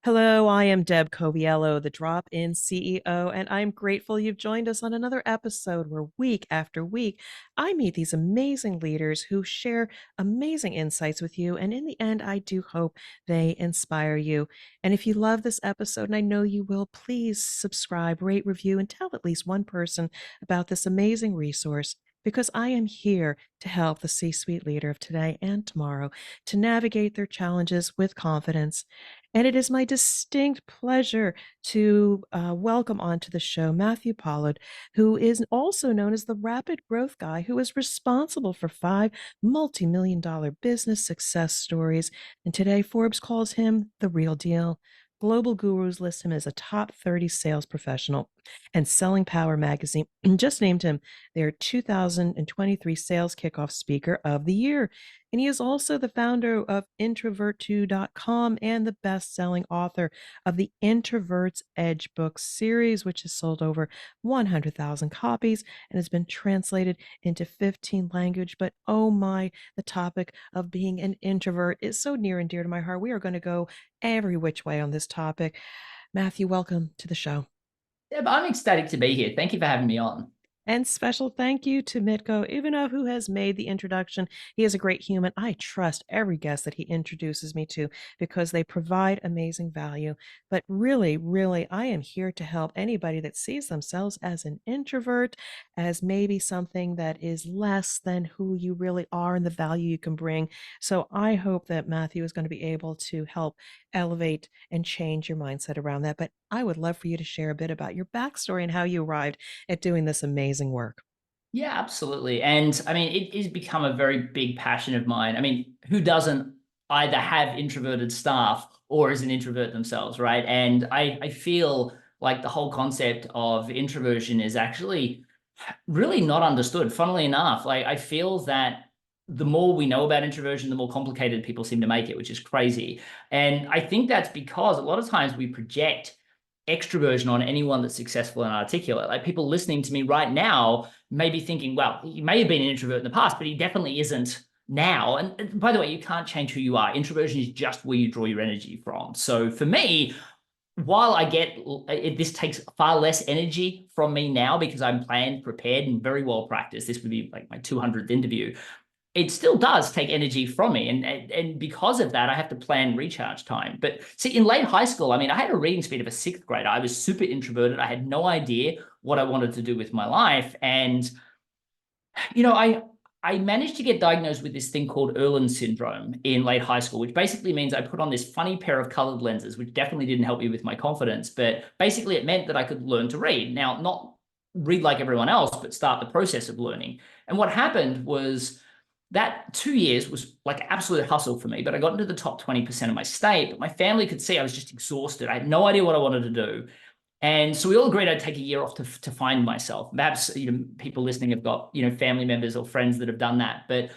Hello, I am Deb Coviello, the Drop In CEO, and I'm grateful you've joined us on another episode where week after week I meet these amazing leaders who share amazing insights with you. And in the end, I do hope they inspire you. And if you love this episode, and I know you will, please subscribe, rate, review, and tell at least one person about this amazing resource. Because I am here to help the C suite leader of today and tomorrow to navigate their challenges with confidence. And it is my distinct pleasure to welcome onto the show Matthew Pollard, who is also known as the rapid growth guy, who is responsible for 5 multi-million-dollar business success stories. And today, Forbes calls him the real deal. Global gurus list him as a top 30 sales professional, and Selling Power magazine just named him their 2023 Sales Kickoff Speaker of the Year. And he is also the founder of introvert2.com and the best-selling author of the Introverts Edge book series, which has sold over 100,000 copies and has been translated into 15 languages. But oh my, the topic of being an introvert is so near and dear to my heart. We are going to go every which way on this topic. Matthew, welcome to the show. Yeah, but I'm ecstatic to be here. Thank you for having me on. And special thank you to Mitko Ivanov, who has made the introduction. He is a great human. I trust every guest that he introduces me to because they provide amazing value. But really, really, I am here to help anybody that sees themselves as an introvert, as maybe something that is less than who you really are and the value you can bring. So I hope that Matthew is going to be able to help elevate and change your mindset around that. But I would love for you to share a bit about your backstory and how you arrived at doing this amazing work. Yeah, absolutely. And I mean, it has become a very big passion of mine. I mean, who doesn't either have introverted staff or is an introvert themselves, right? And I feel like the whole concept of introversion is actually really not understood. Funnily enough, like I feel that the more we know about introversion, the more complicated people seem to make it, which is crazy. And I think that's because a lot of times we project extroversion on anyone that's successful and articulate. Like people listening to me right now may be thinking, well, he may have been an introvert in the past, but he definitely isn't now. And by the way, you can't change who you are. Introversion is just where you draw your energy from. So for me, while I get this takes far less energy from me now because I'm planned, prepared, and very well practiced. This would be like my 200th interview. It still does take energy from me. And because of that, I have to plan recharge time. But see, in late high school, I mean, I had a reading speed of a sixth grader. I was super introverted. I had no idea what I wanted to do with my life. And, you know, I managed to get diagnosed with this thing called Irlen syndrome in late high school, which basically means I put on this funny pair of colored lenses, which definitely didn't help me with my confidence. But basically, it meant that I could learn to read. Now, not read like everyone else, but start the process of learning. And what happened was that 2 years was like absolute hustle for me, but I got into the top 20% of my state. But my family could see I was just exhausted. I had no idea what I wanted to do. And so we all agreed I'd take a year off to find myself. Perhaps, people listening have got, family members or friends that have done that. But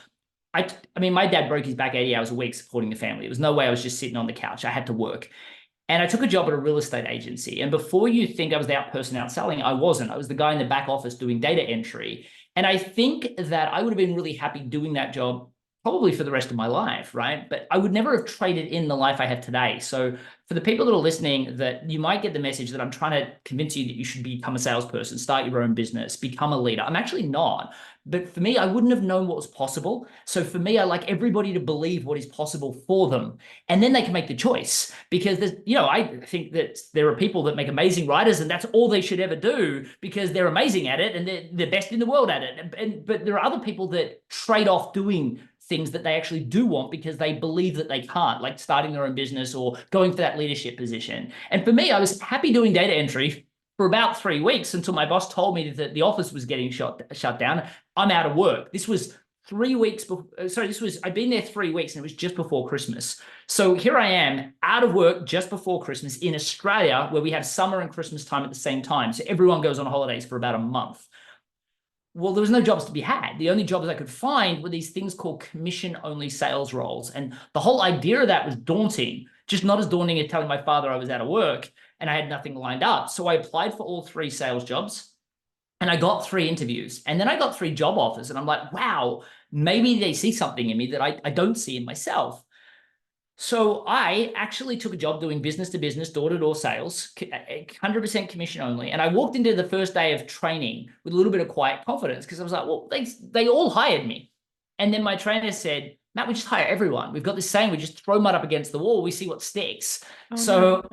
I mean, my dad broke his back 80 hours a week supporting the family. There was no way I was just sitting on the couch. I had to work. And I took a job at a real estate agency. And before you think I was the out person out selling, I wasn't. I was the guy in the back office doing data entry. And I think that I would have been really happy doing that job probably for the rest of my life, right? But I would never have traded in the life I have today. So for the people that are listening, that you might get the message that I'm trying to convince you that you should become a salesperson, start your own business, become a leader. I'm actually not. But for me, I wouldn't have known what was possible. So for me, I like everybody to believe what is possible for them. And then they can make the choice. Because there's, I think that there are people that make amazing writers and that's all they should ever do because they're amazing at it and they're the best in the world at it. But there are other people that trade off doing things that they actually do want because they believe that they can't, like starting their own business or going for that leadership position. And for me, I was happy doing data entry for about 3 weeks until my boss told me that the office was getting shut down. I'm out of work. This was 3 weeks before, I'd been there 3 weeks and it was just before Christmas. So here I am out of work just before Christmas in Australia where we have summer and Christmas time at the same time. So everyone goes on holidays for about a month. Well, there was no jobs to be had. The only jobs I could find were these things called commission-only sales roles. And the whole idea of that was daunting, just not as daunting as telling my father I was out of work and I had nothing lined up. So I applied for all 3 sales jobs and I got 3 interviews. And then I got 3 job offers. And I'm like, wow, maybe they see something in me that I don't see in myself. So I actually took a job doing business to business, door to door sales, 100% commission only. And I walked into the first day of training with a little bit of quiet confidence because I was like, well, they all hired me. And then my trainer said, Matt, we just hire everyone. We've got this saying, we just throw mud up against the wall, we see what sticks. Oh no. So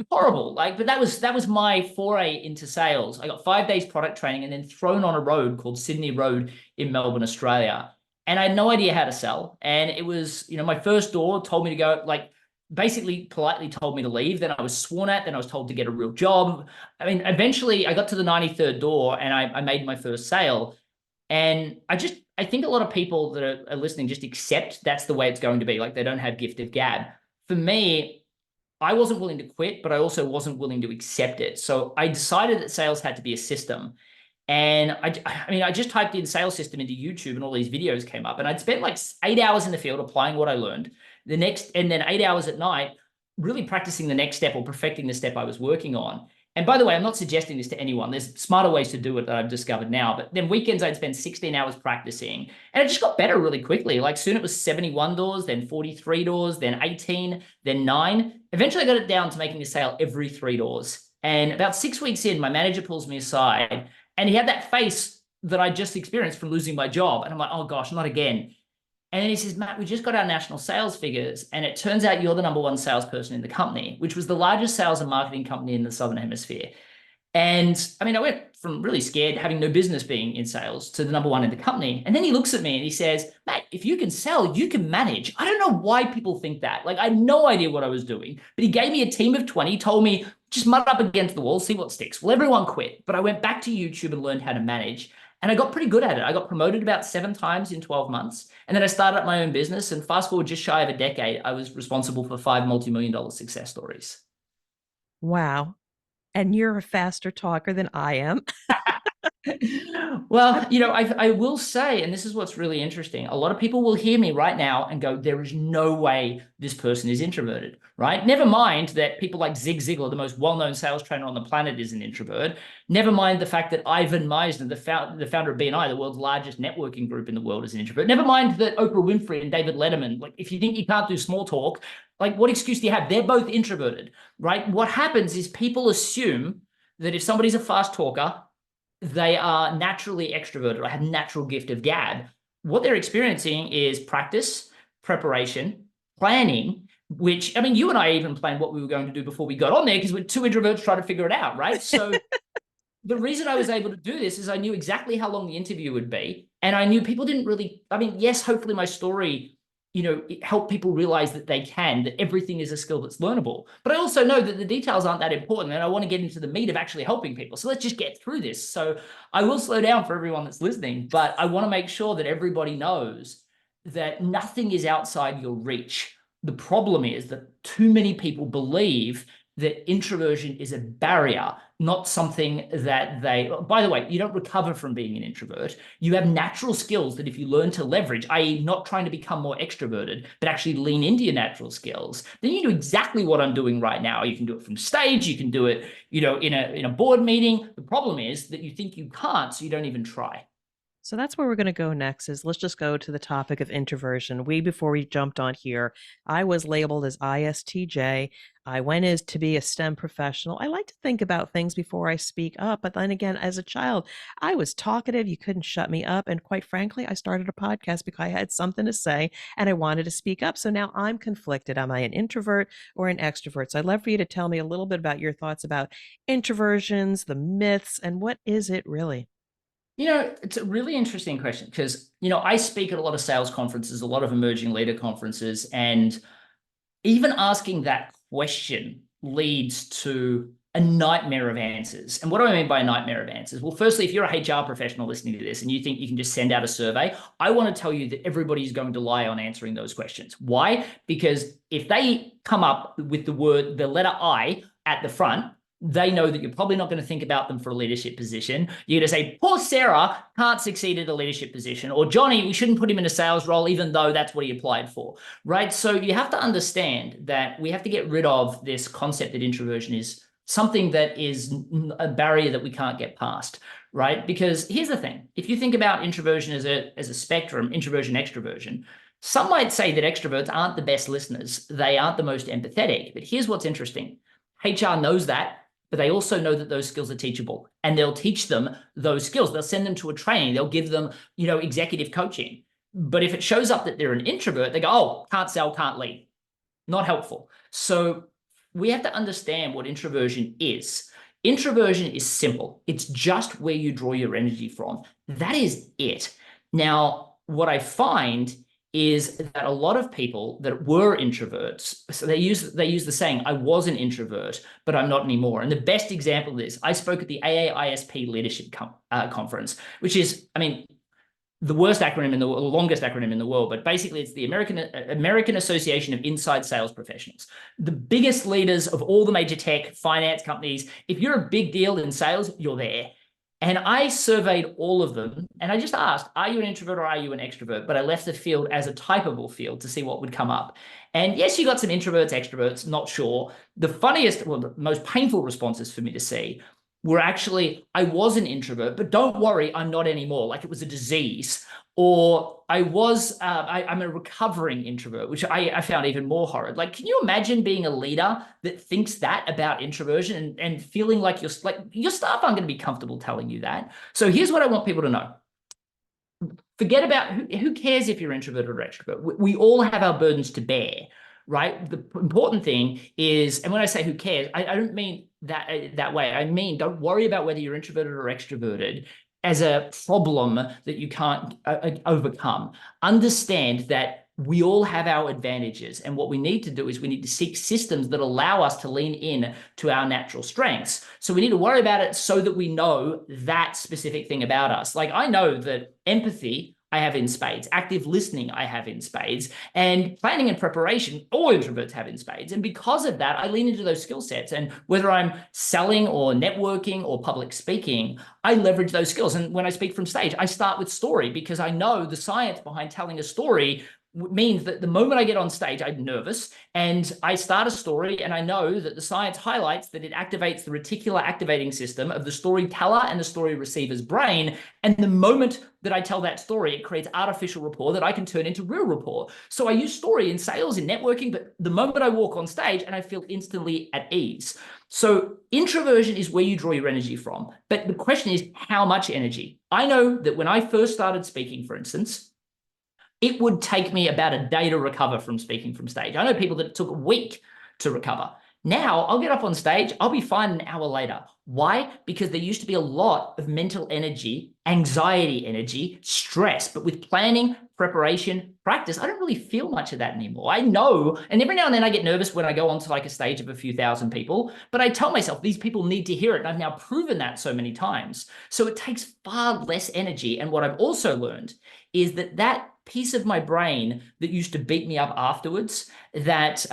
horrible. Like, but that was my foray into sales. I got 5 days product training and then thrown on a road called Sydney Road in Melbourne, Australia. And I had no idea how to sell. And it was, my first door told me to go, like, basically politely told me to leave. Then I was sworn at. Then I was told to get a real job. I mean, eventually I got to the 93rd door and I made my first sale. And I think a lot of people that are listening just accept that's the way it's going to be. Like, they don't have gift of gab. For me, I wasn't willing to quit, but I also wasn't willing to accept it. So I decided that sales had to be a system. And I just typed in sales system into YouTube and all these videos came up. And I'd spent like 8 hours in the field applying what I learned. And then 8 hours at night, really practicing the next step or perfecting the step I was working on. And by the way, I'm not suggesting this to anyone. There's smarter ways to do it that I've discovered now. But then weekends, I'd spend 16 hours practicing. And it just got better really quickly. Like, soon it was 71 doors, then 43 doors, then 18, then 9. Eventually, I got it down to making a sale every 3 doors. And about 6 weeks in, my manager pulls me aside. And he had that face that I just experienced from losing my job. And I'm like, oh gosh, not again. And then he says, Matt, we just got our national sales figures. And it turns out you're the #1 salesperson in the company, which was the largest sales and marketing company in the Southern Hemisphere. And I mean, I went from really scared, having no business being in sales, to the #1 in the company. And then he looks at me and he says, Matt, if you can sell, you can manage. I don't know why people think that. Like, I had no idea what I was doing, but he gave me a team of 20, told me, just mud up against the wall, see what sticks. Well, everyone quit, but I went back to YouTube and learned how to manage. And I got pretty good at it. I got promoted about 7 times in 12 months. And then I started up my own business. And fast forward just shy of a decade, I was responsible for 5 multi-million-dollar success stories. Wow. And you're a faster talker than I am. Well, I will say, and this is what's really interesting, a lot of people will hear me right now and go, there is no way this person is introverted, right? Never mind that people like Zig Ziglar, the most well-known sales trainer on the planet, is an introvert. Never mind the fact that Ivan Misner, the founder of BNI, the world's largest networking group in the world, is an introvert. Never mind that Oprah Winfrey and David Letterman, like, if you think you can't do small talk, like, what excuse do you have? They're both introverted, right? What happens is people assume that if somebody's a fast talker, they are naturally extroverted or have natural gift of gab. What they're experiencing is practice, preparation, planning, which, I mean, you and I even planned what we were going to do before we got on there because we're 2 introverts trying to figure it out, right? So the reason I was able to do this is I knew exactly how long the interview would be. And I knew people didn't really, I mean, yes, hopefully my story, it helped people realize that that everything is a skill that's learnable. But I also know that the details aren't that important. And I want to get into the meat of actually helping people. So let's just get through this. So I will slow down for everyone that's listening, but I want to make sure that everybody knows that nothing is outside your reach. The problem is that too many people believe that introversion is a barrier, not something that by the way, you don't recover from being an introvert. You have natural skills that if you learn to leverage, i.e. not trying to become more extroverted, but actually lean into your natural skills, then you do exactly what I'm doing right now. You can do it from stage, you can do it, in a board meeting. The problem is that you think you can't, so you don't even try. So that's where we're going to go next is let's just go to the topic of introversion. Before we jumped on here, I was labeled as ISTJ. I went as to be a STEM professional. I like to think about things before I speak up. But then again, as a child, I was talkative. You couldn't shut me up. And quite frankly, I started a podcast because I had something to say and I wanted to speak up. So now I'm conflicted. Am I an introvert or an extrovert? So I'd love for you to tell me a little bit about your thoughts about introversions, the myths, and what is it really? It's a really interesting question because, I speak at a lot of sales conferences, a lot of emerging leader conferences, and even asking that question leads to a nightmare of answers. And what do I mean by a nightmare of answers? Well, firstly, if you're a HR professional listening to this and you think you can just send out a survey, I want to tell you that everybody is going to lie on answering those questions. Why? Because if they come up with the letter I at the front, they know that you're probably not going to think about them for a leadership position. You're going to say, poor Sarah can't succeed at a leadership position, or Johnny, we shouldn't put him in a sales role, even though that's what he applied for, right? So you have to understand that we have to get rid of this concept that introversion is something that is a barrier that we can't get past, right? Because here's the thing. If you think about introversion as a spectrum, introversion, extroversion, Some might say that extroverts aren't the best listeners. They aren't the most empathetic. But here's what's interesting. HR knows that, but they also know that those skills are teachable, and they'll teach them those skills. They'll send them to a training. They'll give them, executive coaching. But if it shows up that they're an introvert, they go, oh, can't sell, can't lead. Not helpful. So we have to understand what introversion is. Introversion is simple. It's just where you draw your energy from. That is it. Now, what I find is that a lot of people that were introverts, so they use the saying, I was an introvert, but I'm not anymore. And the best example of this, I spoke at the AAISP Leadership Conference, which is, the worst acronym the longest acronym in the world, but basically it's the American Association of Inside Sales Professionals. The biggest leaders of all the major tech, finance companies. If you're a big deal in sales, you're there. And I surveyed all of them, and I just asked, are you an introvert or are you an extrovert? But I left the field as a typable field to see what would come up. And yes, you got some introverts, extroverts, not sure. The most painful responses for me to see were actually, I was an introvert, but don't worry, I'm not anymore, like it was a disease. Or I'm a recovering introvert, which I found even more horrid. Like, can you imagine being a leader that thinks that about introversion and feeling like your staff aren't going to be comfortable telling you that? So here's what I want people to know. Forget about who cares if you're introverted or extrovert. We all have our burdens to bear, right? The important thing is, and when I say who cares, I don't mean that way. I mean, don't worry about whether you're introverted or extroverted as a problem that you can't overcome. Understand that we all have our advantages, and what we need to do is we need to seek systems that allow us to lean in to our natural strengths. So we need to worry about it so that we know that specific thing about us. Like, I know that empathy I have in spades, active listening I have in spades, and planning and preparation all introverts have in spades. And because of that, I lean into those skill sets. And whether I'm selling or networking or public speaking, I leverage those skills. And when I speak from stage, I start with story, because I know the science behind telling a story means that the moment I get on stage, I'm nervous, and I start a story, and I know that the science highlights that it activates the reticular activating system of the storyteller and the story receiver's brain. And the moment that I tell that story, it creates artificial rapport that I can turn into real rapport. So I use story in sales, in networking, but the moment I walk on stage, and I feel instantly at ease. So introversion is where you draw your energy from. But the question is, how much energy? I know that when I first started speaking, for instance, it would take me about a day to recover from speaking from stage. I know people that it took a week to recover. Now I'll get up on stage, I'll be fine an hour later. Why? Because there used to be a lot of mental energy, anxiety energy, stress, but with planning, preparation, practice, I don't really feel much of that anymore. I know, and every now and then I get nervous when I go onto like a stage of a few thousand people, but I tell myself these people need to hear it. And I've now proven that so many times. So it takes far less energy. And what I've also learned is that piece of my brain that used to beat me up afterwards, that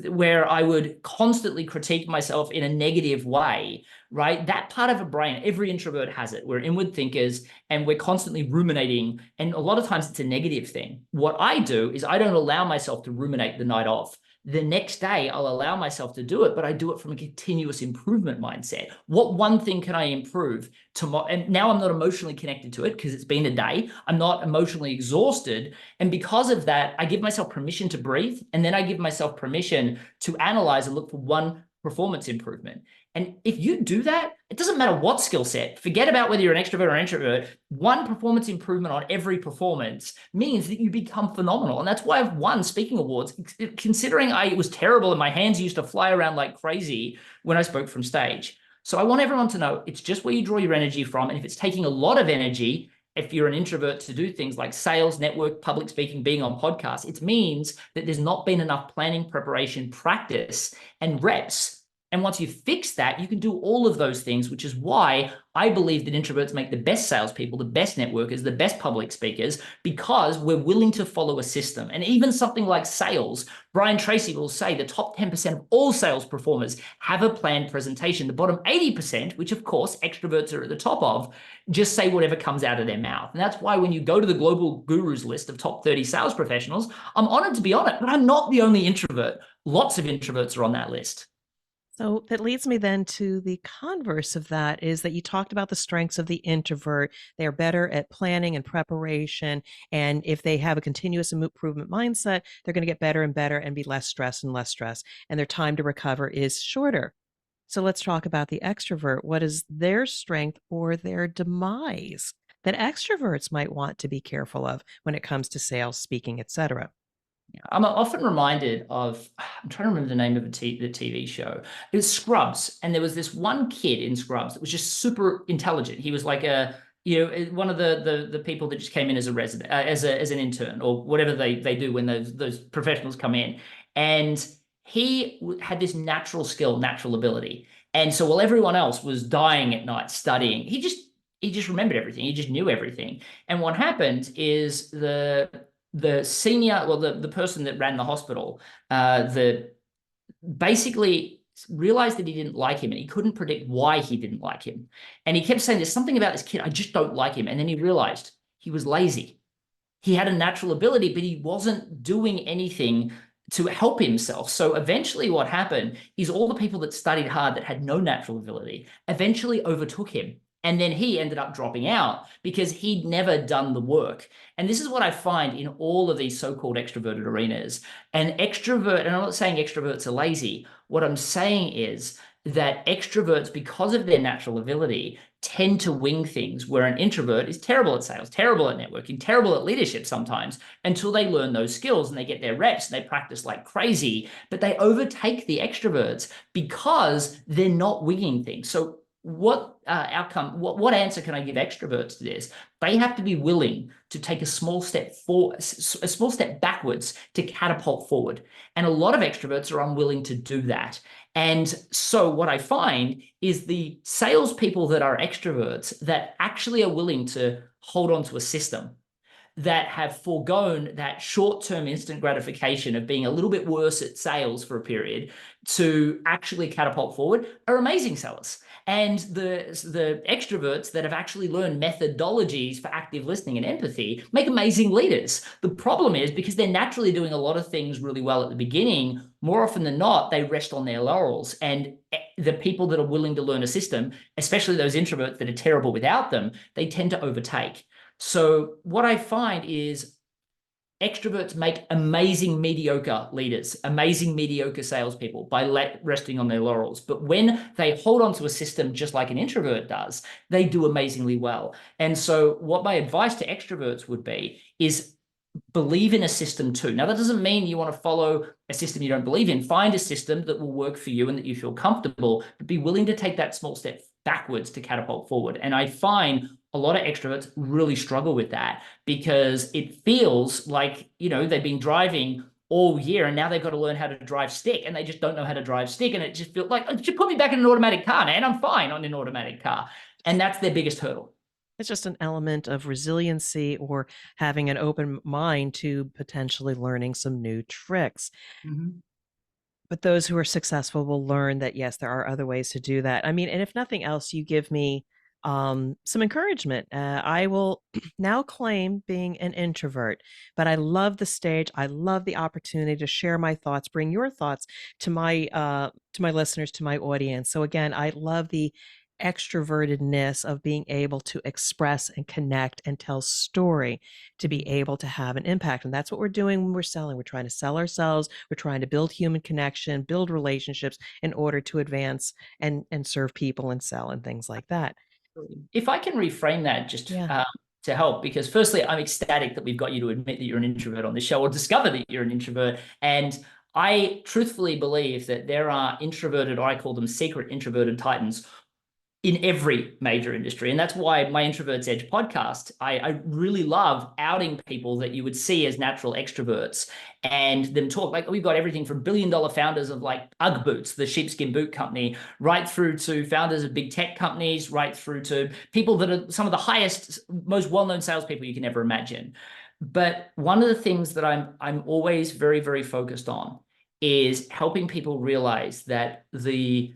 where I would constantly critique myself in a negative way, right? That part of a brain, every introvert has it. We're inward thinkers, and we're constantly ruminating. And a lot of times it's a negative thing. What I do is I don't allow myself to ruminate the night off. The next day, I'll allow myself to do it, but I do it from a continuous improvement mindset. What one thing can I improve tomorrow? And now I'm not emotionally connected to it because it's been a day. I'm not emotionally exhausted. And because of that, I give myself permission to breathe. And then I give myself permission to analyze and look for one performance improvement. And if you do that, it doesn't matter what skill set, forget about whether you're an extrovert or introvert, one performance improvement on every performance means that you become phenomenal. And that's why I've won speaking awards, considering I was terrible and my hands used to fly around like crazy when I spoke from stage. So I want everyone to know it's just where you draw your energy from. And if it's taking a lot of energy, if you're an introvert, to do things like sales, network, public speaking, being on podcasts, it means that there's not been enough planning, preparation, practice, and reps. And once you fix that, you can do all of those things, which is why I believe that introverts make the best salespeople, the best networkers, the best public speakers, because we're willing to follow a system. And even something like sales, Brian Tracy will say the top 10% of all sales performers have a planned presentation. The bottom 80%, which of course extroverts are at the top of, just say whatever comes out of their mouth. And that's why when you go to the global gurus list of top 30 sales professionals, I'm honored to be on it, but I'm not the only introvert. Lots of introverts are on that list. So that leads me then to the converse of that is that you talked about the strengths of the introvert. They are better at planning and preparation. And if they have a continuous improvement mindset, they're going to get better and better and be less stressed and less stressed. And their time to recover is shorter. So let's talk about the extrovert. What is their strength or their demise that extroverts might want to be careful of when it comes to sales, speaking, etc.? I'm often reminded of, I'm trying to remember the name of the TV show. It was Scrubs, and there was this one kid in Scrubs that was just super intelligent. He was like one of the people that just came in as a resident, as an intern or whatever they do when those professionals come in, and he had this natural skill, natural ability, and so while everyone else was dying at night studying, he just remembered everything. He just knew everything. And what happened is the senior, well, the person that ran the hospital, the basically realized that he didn't like him and he couldn't predict why he didn't like him. And he kept saying, there's something about this kid, I just don't like him. And then he realized he was lazy. He had a natural ability, but he wasn't doing anything to help himself. So eventually what happened is all the people that studied hard that had no natural ability eventually overtook him. And then he ended up dropping out because he'd never done the work. And this is what I find in all of these so-called extroverted arenas. And I'm not saying extroverts are lazy. What I'm saying is that extroverts, because of their natural ability, tend to wing things, where an introvert is terrible at sales, terrible at networking, terrible at leadership sometimes, until they learn those skills and they get their reps and they practice like crazy. But they overtake the extroverts because they're not winging things. So what answer can I give extroverts to this? They have to be willing to take a small step backwards to catapult forward. And a lot of extroverts are unwilling to do that. And so what I find is the salespeople that are extroverts that actually are willing to hold on to a system, that have foregone that short-term instant gratification of being a little bit worse at sales for a period to actually catapult forward, are amazing sellers. And the extroverts that have actually learned methodologies for active listening and empathy make amazing leaders. The problem is, because they're naturally doing a lot of things really well at the beginning, more often than not, they rest on their laurels. And the people that are willing to learn a system, especially those introverts that are terrible without them, they tend to overtake. So what I find is extroverts make amazing mediocre leaders, amazing mediocre salespeople by resting on their laurels. But when they hold on to a system just like an introvert does, they do amazingly well. And so what my advice to extroverts would be is believe in a system too. Now, that doesn't mean you want to follow a system you don't believe in. Find a system that will work for you and that you feel comfortable, but be willing to take that small step backwards to catapult forward. And I find a lot of extroverts really struggle with that because it feels like, they've been driving all year and now they've got to learn how to drive stick and they just don't know how to drive stick. And it just feels like, just put me back in an automatic car, man. I'm fine on an automatic car. And that's their biggest hurdle. It's just an element of resiliency or having an open mind to potentially learning some new tricks. Mm-hmm. But those who are successful will learn that, yes, there are other ways to do that. I mean, and if nothing else, you give me some encouragement. I will now claim being an introvert, but I love the stage. I love the opportunity to share my thoughts, bring your thoughts to my listeners, to my audience. So again, I love the extrovertedness of being able to express and connect and tell story to be able to have an impact. And that's what we're doing when we're selling. We're trying to sell ourselves. We're trying to build human connection, build relationships in order to advance and serve people and sell and things like that. If I can reframe that just Yeah. to help, because firstly, I'm ecstatic that we've got you to admit that you're an introvert on this show or discover that you're an introvert. And I truthfully believe that there are introverted, or I call them secret introverted titans, in every major industry. And that's why my Introvert's Edge podcast, I really love outing people that you would see as natural extroverts and them talk. Like, we've got everything from billion-dollar founders of like UGG Boots, the sheepskin boot company, right through to founders of big tech companies, right through to people that are some of the highest, most well-known salespeople you can ever imagine. But one of the things that I'm always very, very focused on is helping people realize that the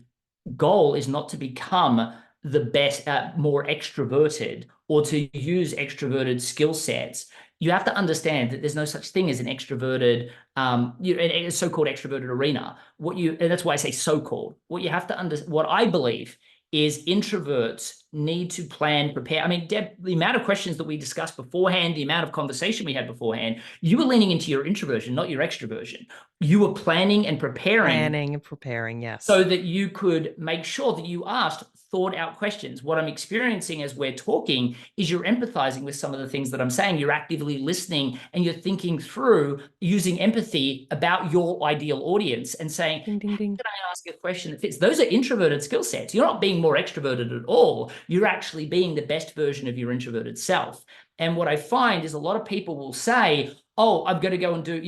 goal is not to become the best, more extroverted, or to use extroverted skill sets you have to understand that there's no such thing as an extroverted, a so-called extroverted arena. And that's why I say so-called. What you have to what I believe is introverts need to plan, prepare. I mean, Deb, the amount of questions that we discussed beforehand, the amount of conversation we had beforehand, you were leaning into your introversion, not your extroversion. You were planning and preparing Planning and preparing, yes. so that you could make sure that you asked thought out questions. What I'm experiencing as we're talking is you're empathizing with some of the things that I'm saying. You're actively listening and you're thinking through using empathy about your ideal audience and saying, Ding, ding, how ding. can I ask a question that fits? Those are introverted skill sets. You're not being more extroverted at all. You're actually being the best version of your introverted self. And what I find is a lot of people will say, oh, I'm going to go and do,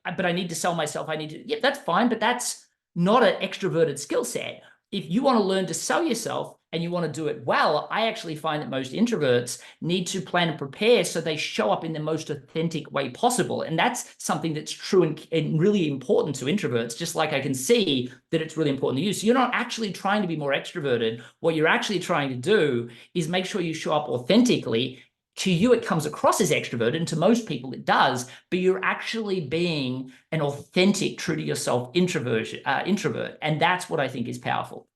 but I need to sell myself. I need to, yeah, that's fine, but that's not an extroverted skill set. If you want to learn to sell yourself and you want to do it well, I actually find that most introverts need to plan and prepare so they show up in the most authentic way possible. And that's something that's true and really important to introverts, just like I can see that it's really important to you. So you're not actually trying to be more extroverted. What you're actually trying to do is make sure you show up authentically. To you, it comes across as extroverted, and to most people it does, but you're actually being an authentic, true to yourself introvert. And that's what I think is powerful.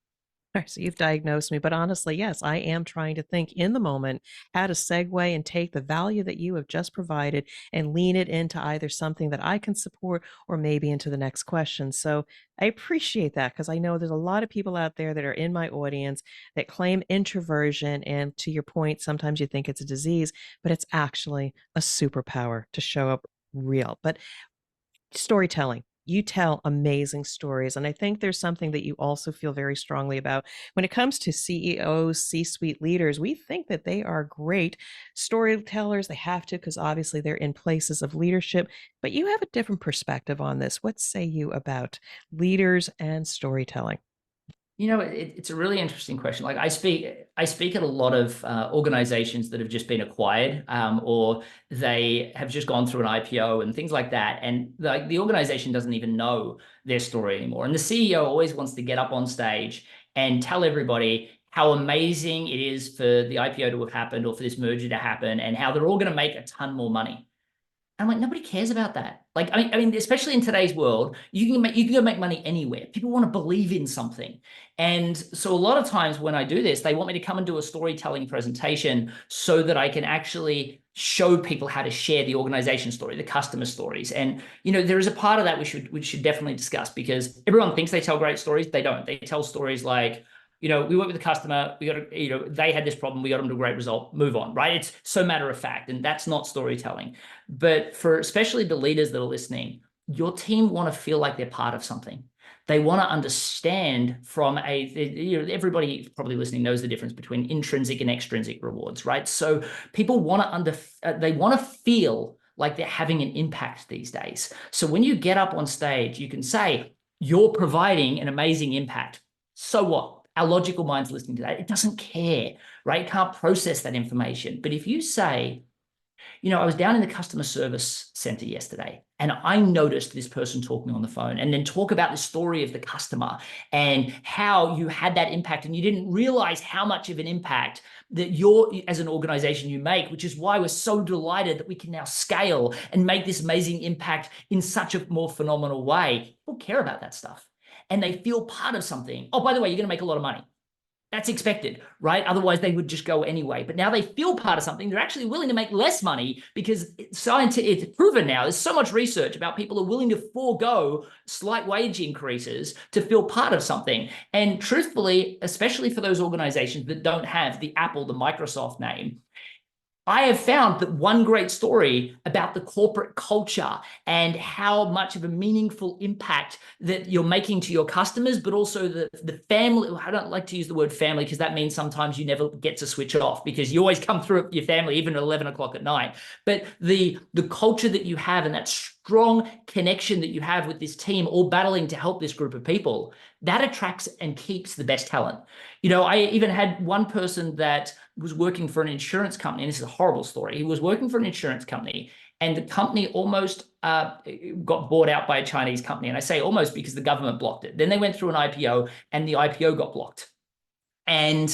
All right, so you've diagnosed me, but honestly, yes, I am trying to think in the moment how to segue and take the value that you have just provided and lean it into either something that I can support or maybe into the next question. So I appreciate that because I know there's a lot of people out there that are in my audience that claim introversion. And to your point, sometimes you think it's a disease, but it's actually a superpower to show up real. But storytelling. You tell amazing stories. And I think there's something that you also feel very strongly about. When it comes to CEOs, C suite leaders, we think that they are great storytellers. They have to, because obviously they're in places of leadership. But you have a different perspective on this. What say you about leaders and storytelling? It's a really interesting question. Like I speak at a lot of organizations that have just been acquired, or they have just gone through an IPO and things like that. And like the organization doesn't even know their story anymore. And the CEO always wants to get up on stage and tell everybody how amazing it is for the IPO to have happened or for this merger to happen and how they're all going to make a ton more money. I'm like, nobody cares about that. Like, I mean, especially in today's world, you can go make money anywhere. People want to believe in something. And so a lot of times when I do this, they want me to come and do a storytelling presentation so that I can actually show people how to share the organization story, the customer stories. And, there is a part of that we should definitely discuss because everyone thinks they tell great stories. They don't. They tell stories like, we work with the customer, we got to, they had this problem, we got them to a great result, move on, right? It's so matter of fact, and that's not storytelling. But for especially the leaders that are listening, your team want to feel like they're part of something. They want to understand from everybody probably listening knows the difference between intrinsic and extrinsic rewards, right? So people want they want to feel like they're having an impact these days. So when you get up on stage, you can say, you're providing an amazing impact. So what? Our logical mind's listening to that. It doesn't care, right? It can't process that information. But if you say, I was down in the customer service center yesterday and I noticed this person talking on the phone and then talk about the story of the customer and how you had that impact and you didn't realize how much of an impact that you're as an organization you make, which is why we're so delighted that we can now scale and make this amazing impact in such a more phenomenal way. People care about that stuff. And they feel part of something. Oh, by the way, you're going to make a lot of money. That's expected, right? Otherwise, they would just go anyway. But now they feel part of something. They're actually willing to make less money because it's proven now. There's so much research about people are willing to forego slight wage increases to feel part of something. And truthfully, especially for those organizations that don't have the Apple, the Microsoft name, I have found that one great story about the corporate culture and how much of a meaningful impact that you're making to your customers, but also the family. I don't like to use the word family because that means sometimes you never get to switch off because you always come through your family, even at 11 o'clock at night. But the culture that you have and that strong connection that you have with this team all battling to help this group of people, that attracts and keeps the best talent. I even had one person that was working for an insurance company, and this is a horrible story. He was working for an insurance company, and the company almost got bought out by a Chinese company. And I say almost because the government blocked it. Then they went through an IPO, and the IPO got blocked. And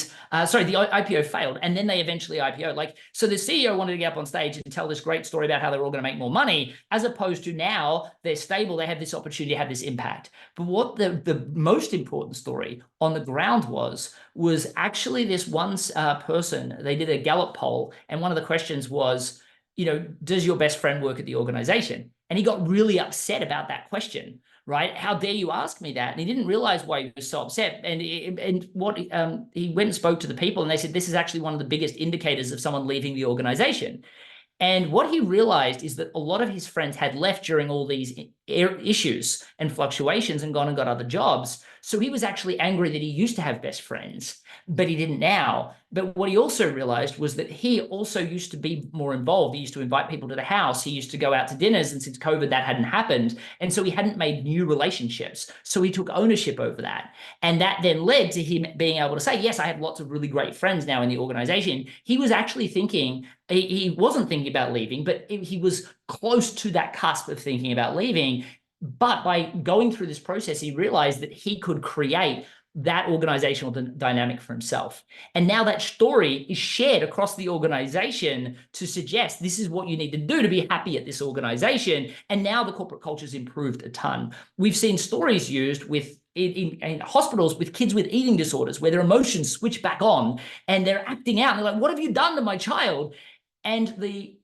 sorry, the IPO failed, and then they eventually IPO. Like, so the CEO wanted to get up on stage and tell this great story about how they're all going to make more money, as opposed to now they're stable, they have this opportunity to have this impact. But what the most important story on the ground was actually this one person. They did a Gallup poll, and one of the questions was, does your best friend work at the organization? And he got really upset about that question. Right? How dare you ask me that? And he didn't realize why he was so upset. And what he went and spoke to the people, and they said, this is actually one of the biggest indicators of someone leaving the organization. And what he realized is that a lot of his friends had left during all these issues and fluctuations and gone and got other jobs. So he was actually angry that he used to have best friends, but he didn't now. But what he also realized was that he also used to be more involved. He used to invite people to the house. He used to go out to dinners. And since COVID, that hadn't happened. And so he hadn't made new relationships. So he took ownership over that. And that then led to him being able to say, yes, I have lots of really great friends now in the organization. He was actually thinking, he wasn't thinking about leaving, but he was close to that cusp of thinking about leaving. But by going through this process, he realized that he could create that organizational dynamic for himself. And now that story is shared across the organization to suggest this is what you need to do to be happy at this organization. And now the corporate culture's improved a ton. We've seen stories used in hospitals with kids with eating disorders where their emotions switch back on and they're acting out. And they're like, what have you done to my child? And the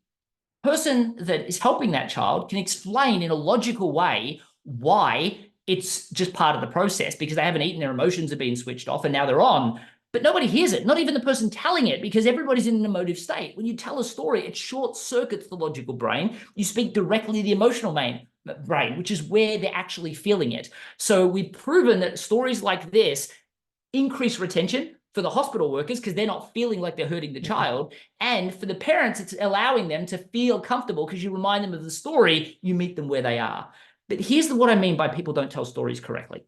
person that is helping that child can explain in a logical way why it's just part of the process, because they haven't eaten, their emotions are being switched off, and now they're on. But nobody hears it, not even the person telling it, because everybody's in an emotive state. When you tell a story, it short circuits the logical brain. You speak directly to the emotional brain, which is where they're actually feeling it. So we've proven that stories like this increase retention for the hospital workers because they're not feeling like they're hurting the child. And for the parents, it's allowing them to feel comfortable because you remind them of the story, you meet them where they are. But here's what I mean by people don't tell stories correctly,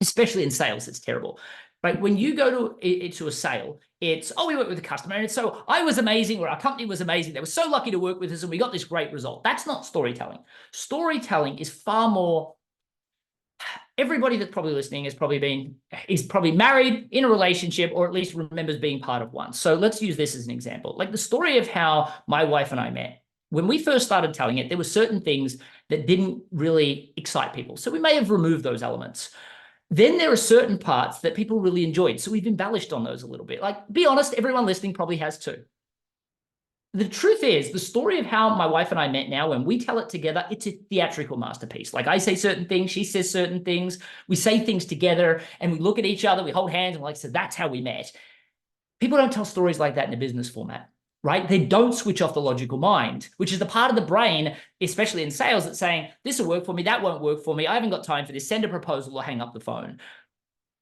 especially in sales. It's terrible. Right? When you go to a sale, it's, oh, we worked with the customer, and it's so I was amazing, or our company was amazing. They were so lucky to work with us, and we got this great result. That's not storytelling. Storytelling is far more. Everybody that's probably listening is probably married, in a relationship, or at least remembers being part of one. So let's use this as an example. Like the story of how my wife and I met. When we first started telling it, there were certain things that didn't really excite people. So we may have removed those elements. Then there are certain parts that people really enjoyed. So we've embellished on those a little bit. Like, be honest, everyone listening probably has too. The truth is, the story of how my wife and I met now, when we tell it together, it's a theatrical masterpiece. Like I say certain things, she says certain things, we say things together, and we look at each other, we hold hands, and we're like, so that's how we met. People don't tell stories like that in a business format, right? They don't switch off the logical mind, which is the part of the brain, especially in sales, that's saying, this will work for me, that won't work for me, I haven't got time for this, send a proposal or hang up the phone.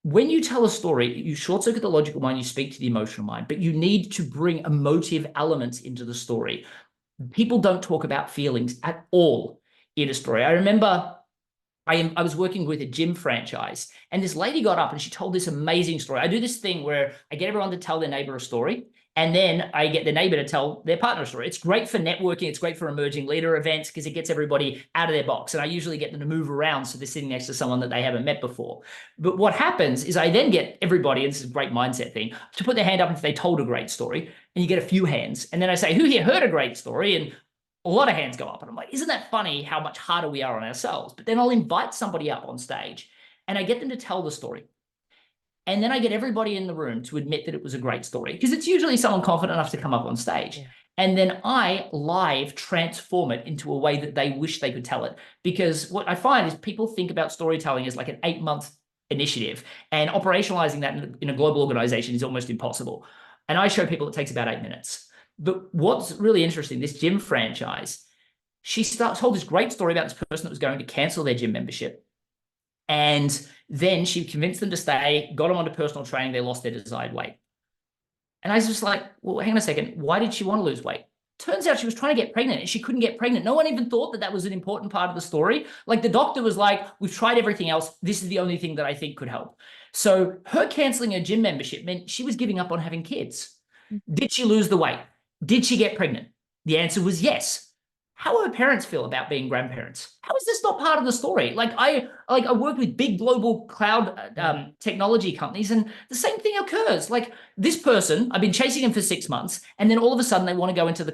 When you tell a story, you short circuit the logical mind, you speak to the emotional mind, but you need to bring emotive elements into the story. People don't talk about feelings at all in a story. I remember I was working with a gym franchise, and this lady got up and she told this amazing story. I do this thing where I get everyone to tell their neighbor a story, and then I get the neighbor to tell their partner a story. It's great for networking. It's great for emerging leader events because it gets everybody out of their box. And I usually get them to move around so they're sitting next to someone that they haven't met before. But what happens is I then get everybody, and this is a great mindset thing, to put their hand up if they told a great story, and you get a few hands. And then I say, who here heard a great story? And a lot of hands go up. And I'm like, isn't that funny how much harder we are on ourselves? But then I'll invite somebody up on stage and I get them to tell the story. And then I get everybody in the room to admit that it was a great story, because it's usually someone confident enough to come up on stage. Yeah. And then I live transform it into a way that they wish they could tell it. Because what I find is people think about storytelling as like an 8-month initiative, and operationalizing that in a global organization is almost impossible. And I show people it takes about 8 minutes. But what's really interesting, this gym franchise, she told this great story about this person that was going to cancel their gym membership. And then she convinced them to stay, got them onto personal training, they lost their desired weight. And I was just like, well, hang on a second, why did she want to lose weight? Turns out she was trying to get pregnant and she couldn't get pregnant. No one even thought that that was an important part of the story. Like the doctor was like, we've tried everything else. This is the only thing that I think could help. So her canceling her gym membership meant she was giving up on having kids. Did she lose the weight? Did she get pregnant? The answer was yes. how do parents feel about being grandparents? How is this not part of the story? I work with big global cloud Yeah. technology companies, and the same thing occurs. Like this person, I've been chasing him for 6 months, and then all of a sudden they want to go into the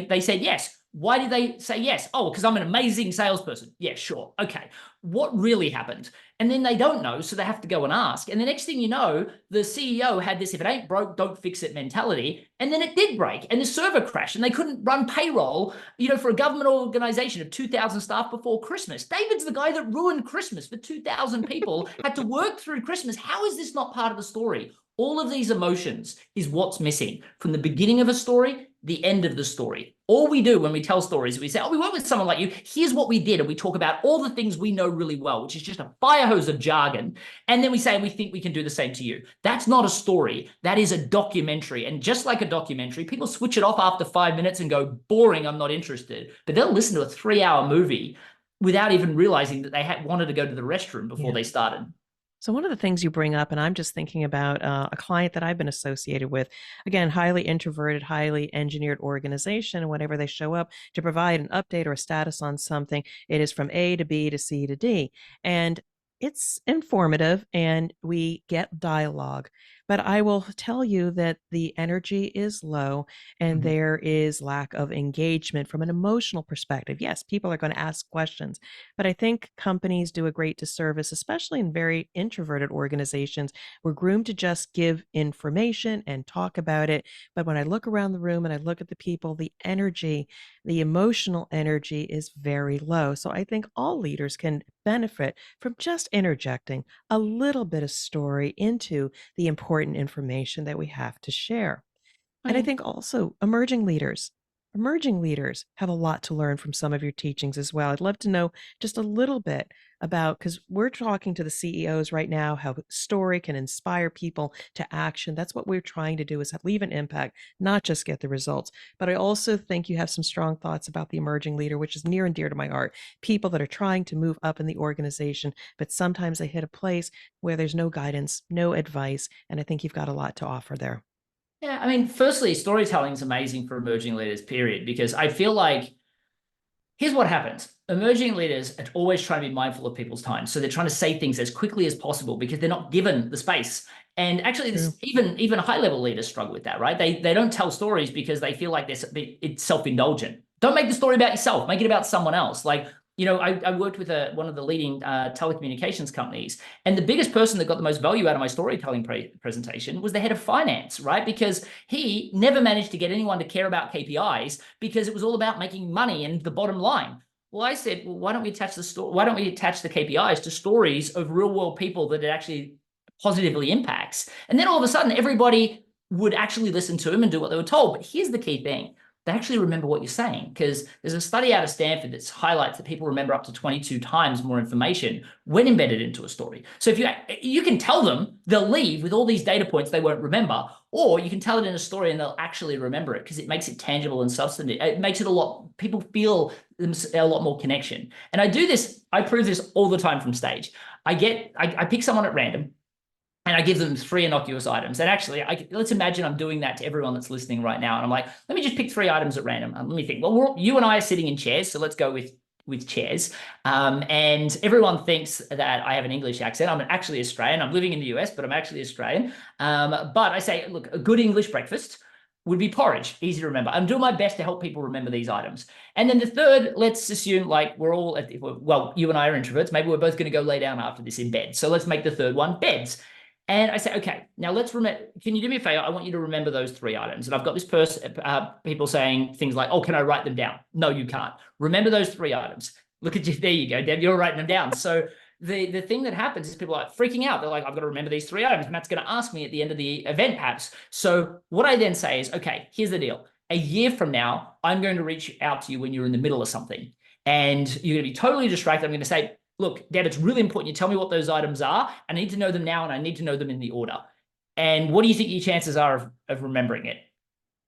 they said yes. Why did they say yes? Oh, because I'm an amazing salesperson. Yeah, sure. Okay. What really happened? And then they don't know, so they have to go and ask. And the next thing you know, the CEO had this if it ain't broke, don't fix it mentality. And then it did break, and the server crashed, and they couldn't run payroll, for a government organization of 2,000 staff before Christmas. David's the guy that ruined Christmas for 2,000 people, had to work through Christmas. How is this not part of the story? All of these emotions is what's missing from the beginning of a story, the end of the story. All we do when we tell stories, we say, oh, we work with someone like you. Here's what we did. And we talk about all the things we know really well, which is just a fire hose of jargon. And then we say, we think we can do the same to you. That's not a story. That is a documentary. And just like a documentary, people switch it off after 5 minutes and go, boring, I'm not interested. But they'll listen to a 3-hour movie without even realizing that they had wanted to go to the restroom before they started. So one of the things you bring up, and I'm just thinking about a client that I've been associated with, again, highly introverted, highly engineered organization. And whenever they show up to provide an update or a status on something, it is from A to B to C to D. And it's informative and we get dialogue. But I will tell you that the energy is low and there is lack of engagement from an emotional perspective. Yes, people are going to ask questions, but I think companies do a great disservice, especially in very introverted organizations. We're groomed to just give information and talk about it. But when I look around the room and I look at the people, the energy, the emotional energy is very low. So I think all leaders can benefit from just interjecting a little bit of story into the important information that we have to share. I And I mean, think also emerging leaders have a lot to learn from some of your teachings as well. I'd love to know just a little bit about, because we're talking to the CEOs right now, how story can inspire people to action. That's what we're trying to do, is leave an impact, not just get the results. But I also think you have some strong thoughts about the emerging leader, which is near and dear to my heart. People that are trying to move up in the organization, but sometimes they hit a place where there's no guidance, no advice. And I think you've got a lot to offer there. yeah, I mean, firstly, storytelling is amazing for emerging leaders, period, because I feel like here's what happens. Emerging leaders are always trying to be mindful of people's time. So they're trying to say things as quickly as possible because they're not given the space. And actually, True. even high-level leaders struggle with that, right? They don't tell stories because they feel like it's self-indulgent. Don't make the story about yourself. Make it about someone else. Like, I worked with one of the leading telecommunications companies, and the biggest person that got the most value out of my storytelling presentation was the head of finance, right? Because he never managed to get anyone to care about KPIs because it was all about making money and the bottom line. Well, I said, well, why don't we attach the KPIs to stories of real world people that it actually positively impacts? And then all of a sudden, everybody would actually listen to him and do what they were told. But here's the key thing: they actually remember what you're saying, because there's a study out of Stanford that highlights that people remember up to 22 times more information when embedded into a story. So if you can tell them, they'll leave with all these data points they won't remember, or you can tell it in a story and they'll actually remember it because it makes it tangible and substantive. It makes it people feel a lot more connection. And I prove this all the time from stage. I pick someone at random, and I give them 3 innocuous items. And actually, let's imagine I'm doing that to everyone that's listening right now. And I'm like, let me just pick 3 items at random. Let me think. Well, you and I are sitting in chairs, so let's go with chairs. And everyone thinks that I have an English accent. I'm actually Australian. I'm living in the US, but I'm actually Australian. But I say, look, a good English breakfast would be porridge, easy to remember. I'm doing my best to help people remember these items. And then the third, let's assume like well, you and I are introverts. Maybe we're both going to go lay down after this in bed. So let's make the third one beds. And I say, okay, now let's remember. Can you do me a favor? I want you to remember those 3 items. And I've got this people saying things like, "Oh, can I write them down?" No, you can't. Remember those 3 items. Look at you. There you go, Deb. You're writing them down. So the thing that happens is people are like freaking out. They're like, "I've got to remember these 3 items." Matt's going to ask me at the end of the event, perhaps. So what I then say is, okay, here's the deal. A year from now, I'm going to reach out to you when you're in the middle of something, and you're going to be totally distracted. I'm going to say, look, Deb, it's really important you tell me what those items are. I need to know them now, and I need to know them in the order. And what do you think your chances are of remembering it?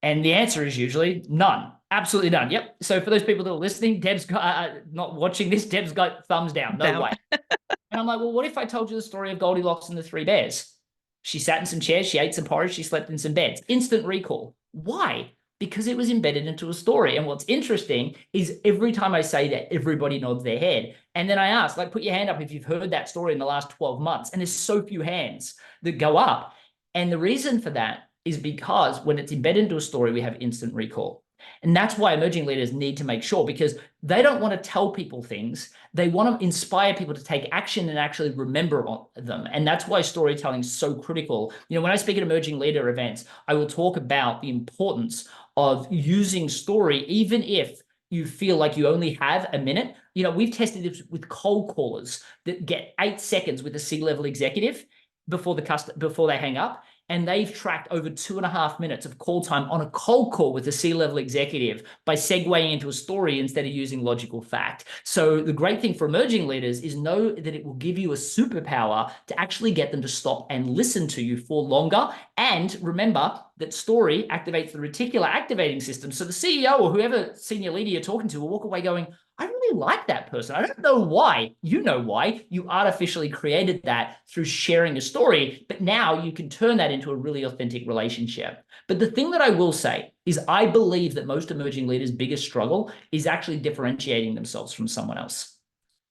And the answer is usually none. Absolutely none. Yep. So for those people that are listening, Deb's not watching this, Deb's got thumbs down. No way. And I'm like, well, what if I told you the story of Goldilocks and the 3 bears? She sat in some chairs, she ate some porridge, she slept in some beds. Instant recall. Why? Because it was embedded into a story. And what's interesting is every time I say that, everybody nods their head. And then I ask, like, put your hand up if you've heard that story in the last 12 months. And there's so few hands that go up. And the reason for that is because when it's embedded into a story, we have instant recall. And that's why emerging leaders need to make sure, because they don't want to tell people things. They want to inspire people to take action and actually remember them. And that's why storytelling is so critical. When I speak at emerging leader events, I will talk about the importance of using story, even if you feel like you only have a minute. We've tested this with cold callers that get 8 seconds with a C-level executive before they hang up. And they've tracked over 2.5 minutes of call time on a cold call with a C-level executive by segueing into a story instead of using logical fact. So the great thing for emerging leaders is know that it will give you a superpower to actually get them to stop and listen to you for longer. And remember that story activates the reticular activating system. So the CEO or whoever senior leader you're talking to will walk away going, I really like that person. I don't know why. You know why. You artificially created that through sharing a story, but now you can turn that into a really authentic relationship. But the thing that I will say is I believe that most emerging leaders' biggest struggle is actually differentiating themselves from someone else.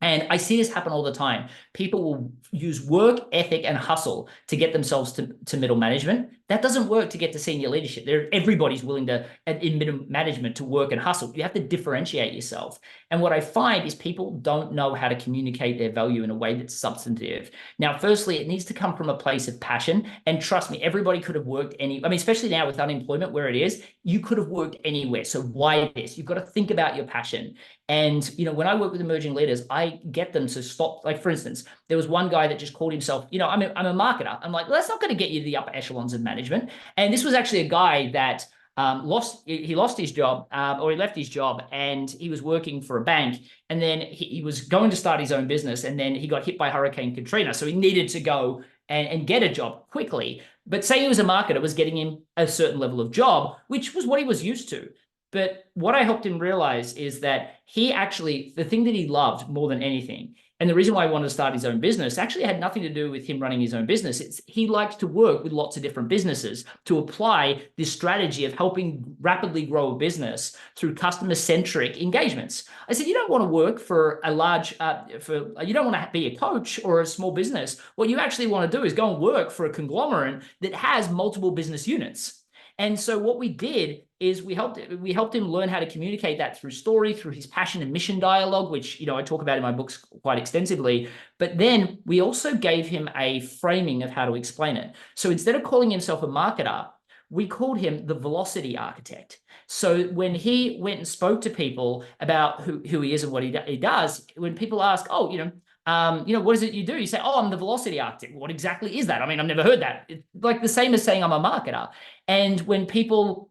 And I see this happen all the time. People will use work ethic and hustle to get themselves to middle management. That doesn't work to get to senior leadership. Everybody's willing to, in middle management, to work and hustle. You have to differentiate yourself. And what I find is people don't know how to communicate their value in a way that's substantive. Now, firstly, it needs to come from a place of passion. And trust me, everybody could have worked especially now with unemployment where it is, you could have worked anywhere. So why this? You've got to think about your passion. And, when I work with emerging leaders, I get them to stop. Like, for instance, there was one guy that just called himself, I'm a marketer. I'm like, well, that's not going to get you to the upper echelons of management. And this was actually a guy that lost his job or he left his job and he was working for a bank. And then he was going to start his own business. And then he got hit by Hurricane Katrina. So he needed to go and get a job quickly. But say he was a marketer, was getting him a certain level of job, which was what he was used to. But what I helped him realize is that the thing that he loved more than anything, and the reason why he wanted to start his own business actually had nothing to do with him running his own business. He liked to work with lots of different businesses to apply this strategy of helping rapidly grow a business through customer-centric engagements. I said, you don't want to work for you don't want to be a coach or a small business. What you actually want to do is go and work for a conglomerate that has multiple business units. And so what we did is we helped him learn how to communicate that through story, through his passion and mission dialogue, which I talk about in my books quite extensively. But then we also gave him a framing of how to explain it. So instead of calling himself a marketer, we called him the velocity architect. So when he went and spoke to people about who he is and what he does, when people ask, what is it you do? You say, I'm the velocity architect. What exactly is that? I've never heard that. It's like the same as saying I'm a marketer. And when people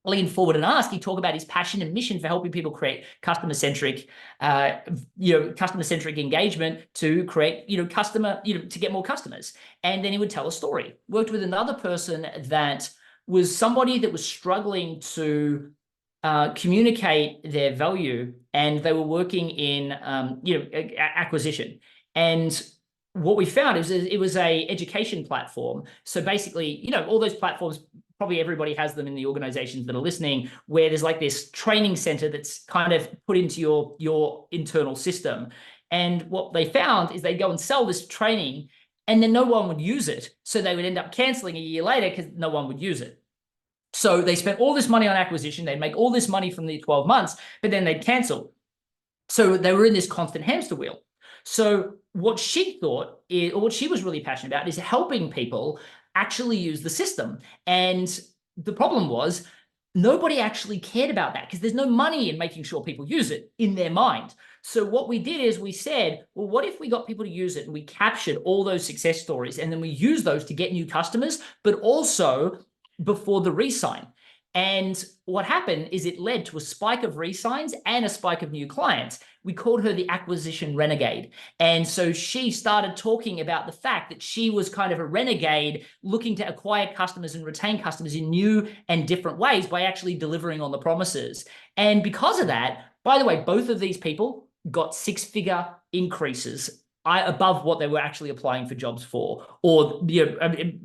lean forward and ask, he talk about his passion and mission for helping people create customer-centric engagement to create, to get more customers. And then he would tell a story. Worked with another person that was somebody that was struggling to communicate their value, and they were working in acquisition. And what we found is it was a education platform. So basically, all those platforms, probably everybody has them in the organizations that are listening, where there's like this training center that's kind of put into your internal system. And what they found is they go and sell this training, and then no one would use it. So they would end up canceling a year later because no one would use it. So they spent all this money on acquisition. They'd make all this money from the 12 months, but then they'd cancel. So they were in this constant hamster wheel. So what she thought is, or what she was really passionate about, is helping people actually use the system. And the problem was nobody actually cared about that because there's no money in making sure people use it in their mind. So what we did is we said, well, what if we got people to use it and we captured all those success stories and then we use those to get new customers, but also before the re-sign. And what happened is it led to a spike of re-signs and a spike of new clients. We called her the acquisition renegade. And so she started talking about the fact that she was kind of a renegade looking to acquire customers and retain customers in new and different ways by actually delivering on the promises. And because of that, by the way, both of these people got 6-figure increases above what they were actually applying for jobs for, or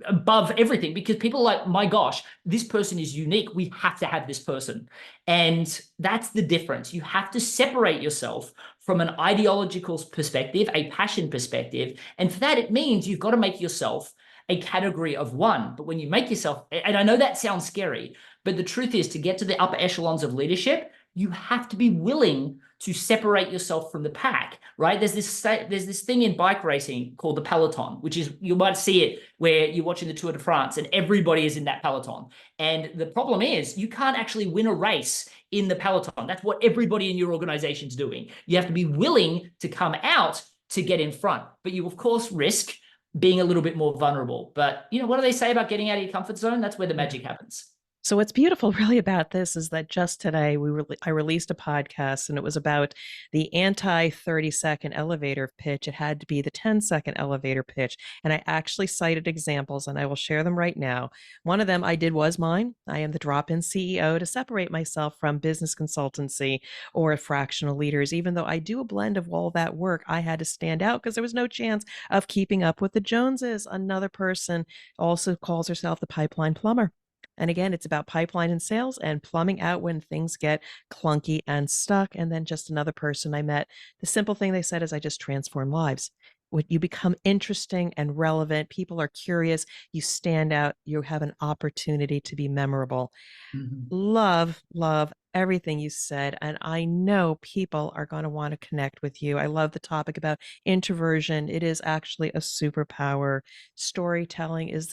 above everything, because people are like, my gosh, this person is unique. We have to have this person. And that's the difference. You have to separate yourself from an ideological perspective, a passion perspective. And for that, it means you've got to make yourself a category of one. But when you make yourself, and I know that sounds scary, but the truth is, to get to the upper echelons of leadership, you have to be willing to separate yourself from the pack, right? There's this thing in bike racing called the peloton, which is, you might see it where you're watching the Tour de France and everybody is in that peloton. And the problem is, you can't actually win a race in the peloton. That's what everybody in your organization's doing. You have to be willing to come out to get in front, but you of course risk being a little bit more vulnerable. But what do they say about getting out of your comfort zone? That's where the magic happens. So what's beautiful really about this is that just today I released a podcast, and it was about the anti 30-second elevator pitch. It had to be the 10-second elevator pitch. And I actually cited examples, and I will share them right now. One of them I did was mine. I am the drop-in CEO to separate myself from business consultancy or fractional leaders. Even though I do a blend of all that work, I had to stand out because there was no chance of keeping up with the Joneses. Another person also calls herself the pipeline plumber. And again, it's about pipeline and sales and plumbing out when things get clunky and stuck. And then just another person I met, the simple thing they said is, I just transform lives. When you become interesting and relevant, people are curious, you stand out, you have an opportunity to be memorable. Mm-hmm. Love everything you said. And I know people are going to want to connect with you. I love the topic about introversion. It is actually a superpower. Storytelling is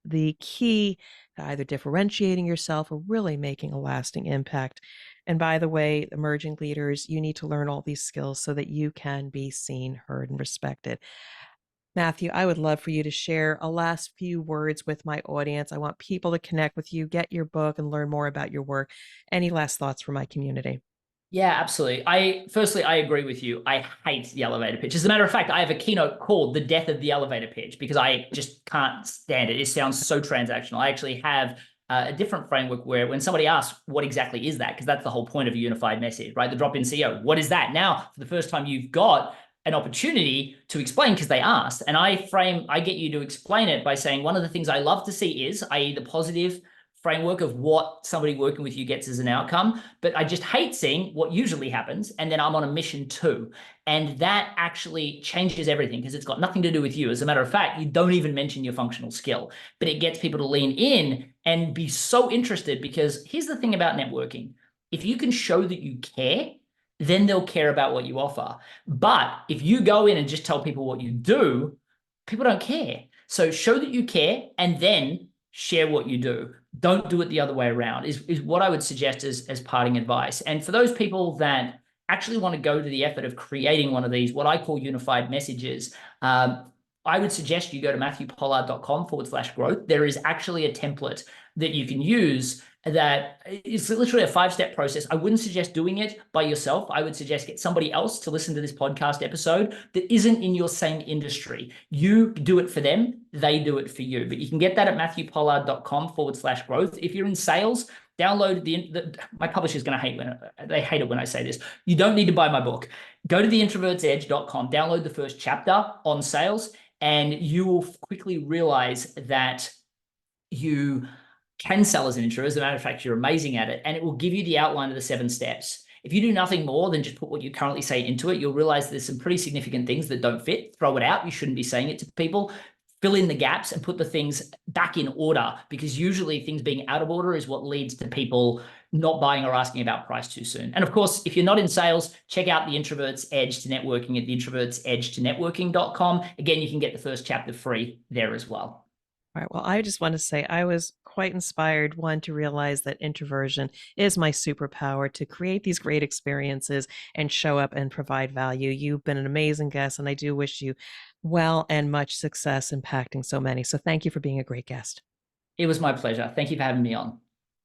the key to either differentiating yourself or really making a lasting impact. And by the way, emerging leaders, you need to learn all these skills so that you can be seen, heard, and respected. Matthew, I would love for you to share a last few words with my audience. I want people to connect with you, get your book, and learn more about your work. Any last thoughts for my community? Yeah, absolutely. Firstly, I agree with you. I hate the elevator pitch. As a matter of fact, I have a keynote called The Death of the Elevator Pitch because I just can't stand it. It sounds so transactional. I actually have a different framework where when somebody asks, what exactly is that? Because that's the whole point of a unified message, right? The drop-in CEO, what is that? Now, for the first time, you've got an opportunity to explain because they asked. And I get you to explain it by saying, one of the things I love to see is, i.e. the positive framework of what somebody working with you gets as an outcome, but I just hate seeing what usually happens, and then I'm on a mission too. And that actually changes everything because it's got nothing to do with you. As a matter of fact, you don't even mention your functional skill, but it gets people to lean in and be so interested, because here's the thing about networking. If you can show that you care, then they'll care about what you offer. But if you go in and just tell people what you do, people don't care. So show that you care and then share what you do. Don't do it the other way around is what I would suggest as parting advice. And for those people that actually want to go to the effort of creating one of these, what I call unified messages, I would suggest you go to matthewpollard.com/growth. There is actually a template that you can use that is literally a 5-step process. I wouldn't suggest doing it by yourself. I would suggest get somebody else to listen to this podcast episode that isn't in your same industry. You do it for them, they do it for you. But you can get that at matthewpollard.com/growth. If you're in sales, download my publisher's going to hate they hate it when I say this. You don't need to buy my book. Go to theintrovertsedge.com, download the first chapter on sales, and you will quickly realize that you can sell as an introvert. As a matter of fact, you're amazing at it, and it will give you the outline of the 7 steps. If you do nothing more than just put what you currently say into it, you'll realize there's some pretty significant things that don't fit. Throw it out. You shouldn't be saying it to people. Fill in the gaps and put the things back in order, because usually things being out of order is what leads to people not buying or asking about price too soon. And of course, if you're not in sales, check out the Introverts Edge to Networking at theintrovertsedge-to-networking.com. Again, you can get the first chapter free there as well. All right. Well, I just want to say I was quite inspired, one, to realize that introversion is my superpower to create these great experiences and show up and provide value. You've been an amazing guest, and I do wish you well and much success impacting so many. So thank you for being a great guest. It was my pleasure. Thank you for having me on.